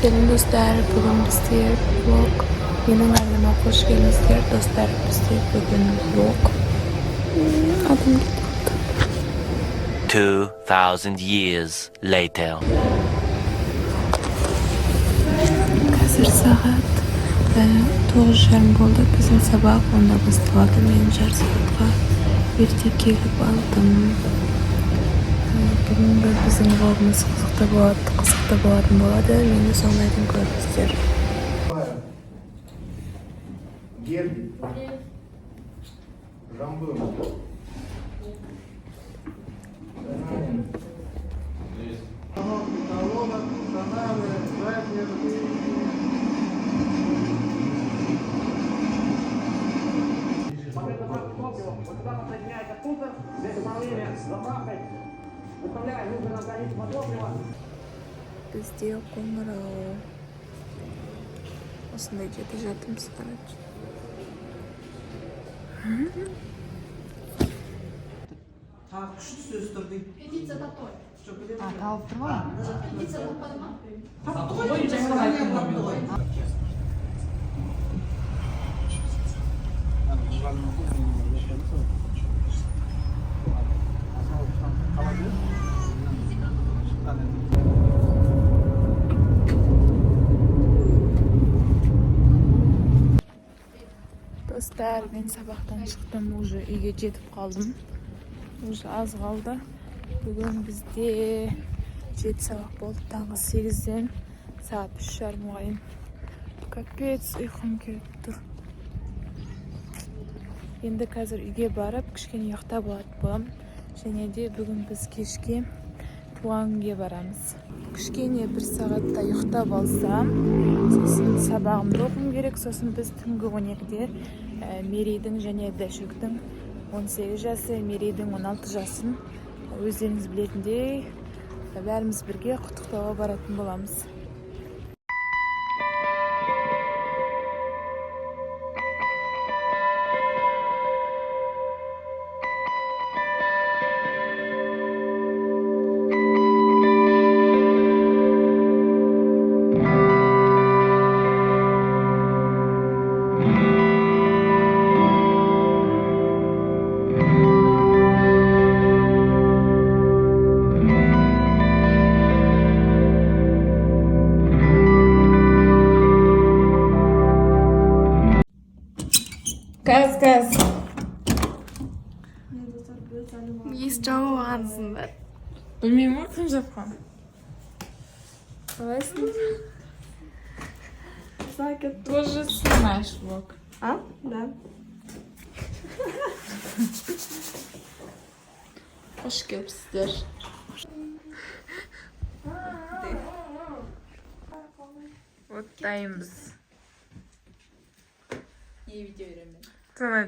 Selam dostlar, bugün bizde vlog. Yeni kanalıma hoş geldinizler dostlar. Bizde bugün vlog. Adım gitti. 2000 years later. Hazır saat 9:30 bo'ldi. Bizim sabah 10'da başladı. Men jar saatga erta kelib oldim. Bugün bizim vlogumuz qiziqda bo'ladi. Meni so'nglaydan ko'rasizlar. Герди. Жамбыл. Bizde qo'ng'iroq. Osmonda жатырмыз, короче. Күшті сөз тұрды. Петиция татой. Талып тұр ма? Петиция таппады ма? Тапты ғой, жаңа айтты ғой. Dostlar, ben sabahtan çıktım, уже үйге жетіп қалдым. Уже az қалды. Бүгін бізде 7 сабақ болды, таңғы 8-ден сағат 3:30-ға дейін. Капец, ұйқым келіп тұр. Енді қазір үйге барып, кішкене ұйықтап алатын боламын. Және де бүгін біз кешке туған күнге барамыз. Кішкене 1 сағатта ұйықтап алсам, сосын сабағымды оқуым керек. Сосын біз түнгі 12-де Мерейдің және Дәшөктің 18 жасы, Мерейдің 16 жасын өздеріңіз білетіндей бәріміз бірге құттықтауға баратын боламыз. Gaz. Есть жаловаться. Bilmiyorum, kim yapkan? Kalesın. Тоже снимаешь влог. А? Да. Hoş gelipsizler. Ottayımız. İyi video verelim. Tamam.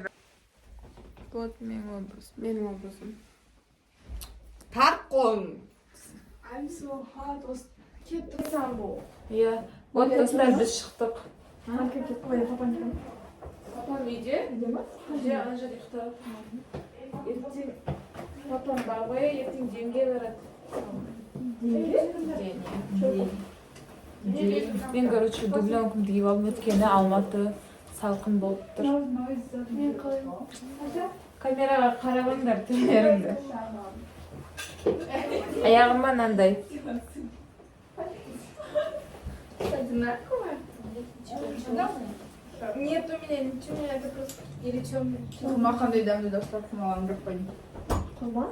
Bu benim obrazım. Benim obrazım. Паркон. I'm so hot. Кетті самбо. Ya, вот dostlar biz çıktık. Арка кетті қоя папанькам. Папам үйде. Үйде ма? Үйде ана жерде ұйықтап. Ертең папам бағбай ертең жемге барады. Мен, короче, дубленкамды киіп алдым, өйткені Алматы салқын болып тұр. Мен қалаймын. Камераға қарағандар түрлеріңді. Аяғыма мынандай. Нет, у меня ничего, это просто... Или чем? Құма қандай дәмді достар құмаланып жатпайды. Құма?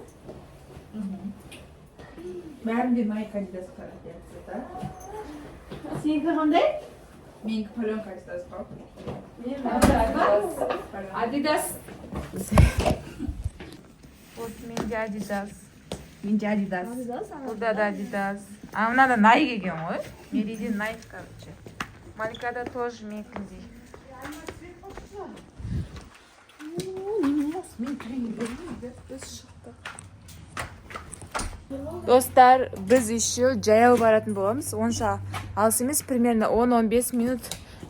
Бәрінде Nike Adidas қарады. Сенікі қандай? Менікі паленка Adidas қал. Adidas. Вот менде Adidas. Менде Adidas. Burada da Adidas. А мынада Nike екен ғой. Мерейде Nike, короче. Маликада тоже мекіндей. Достар, біз еще жаяу баратын боламыз. Онша алыс емес, примерно 10-15 минут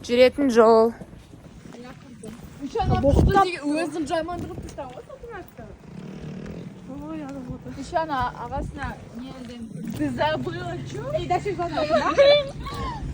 жүретін жол. Өзін жаймандырып тұстан ғой, сатымашты. Еще она, ағасына не Ты забыла, что? И дальше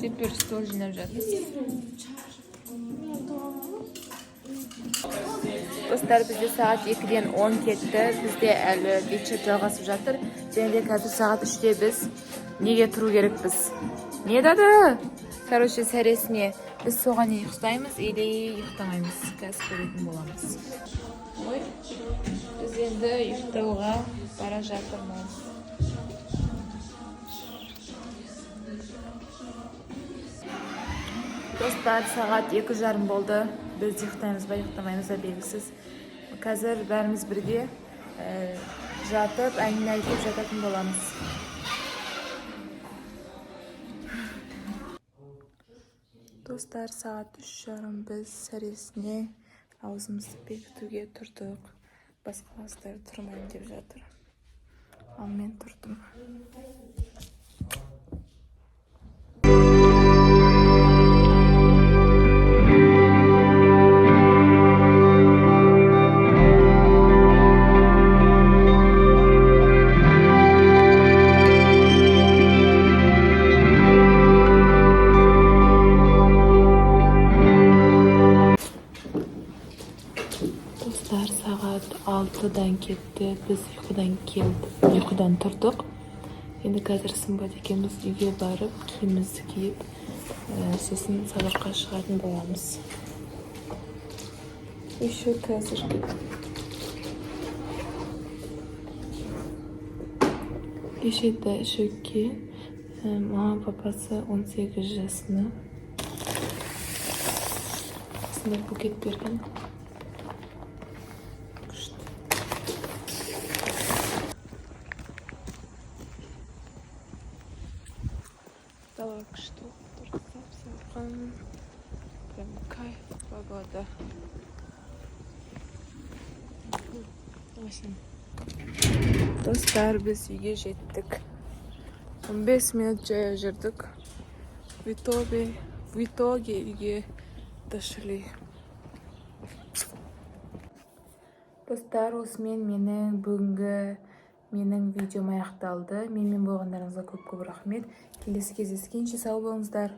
Теперь стол жинап жатырмыз. Достар, бізде сағат 2-ден 10 кетті. Бізде әлі вечер жалғасып жатыр. Және де қазір сағат 3-те біз неге тұру керекпіз? Не дады? Короче, сәресіне біз соған не ұйықтаймыз или ұйықтамаймыз. Қазір көретін боламыз. Ой, біз енді ұйықтауға бара жатырмыз. Достар, сағат 2:30 болды. Біз ұйықтаймыз ба, ұйықтамаймыз ба белгісіз. Қазір бәріміз бірге жатып, әңгіме айтып жататын боламыз. Достар, сағат 3:30 біз сәресіне аузымызды бекітуге тұрдық. Басқаластар тұрмайын деп жатыр. Ал мен тұрдым. Dostlar, saat 6'dan ketdi. Biz uyqudan turdik. Endi қазір Сымбат екеуміз үйге барып, киімімізді киіп, сосын сабаққа шығатын боламыз. Еще қазір кешеді шөкке. Мама папасы 18 жасына. Осындай букет берген. Дала күшті тұрсап салқын. Прям кайф погода. Достар, біз үйге жеттік. 15 минут жаяу жүрдік. В итоге үйге дошли. Достар, осымен менің видеом аяқталды. Менімен болғандарыңызға көп рахмет. Келесі кездескенше сау болыңыздар.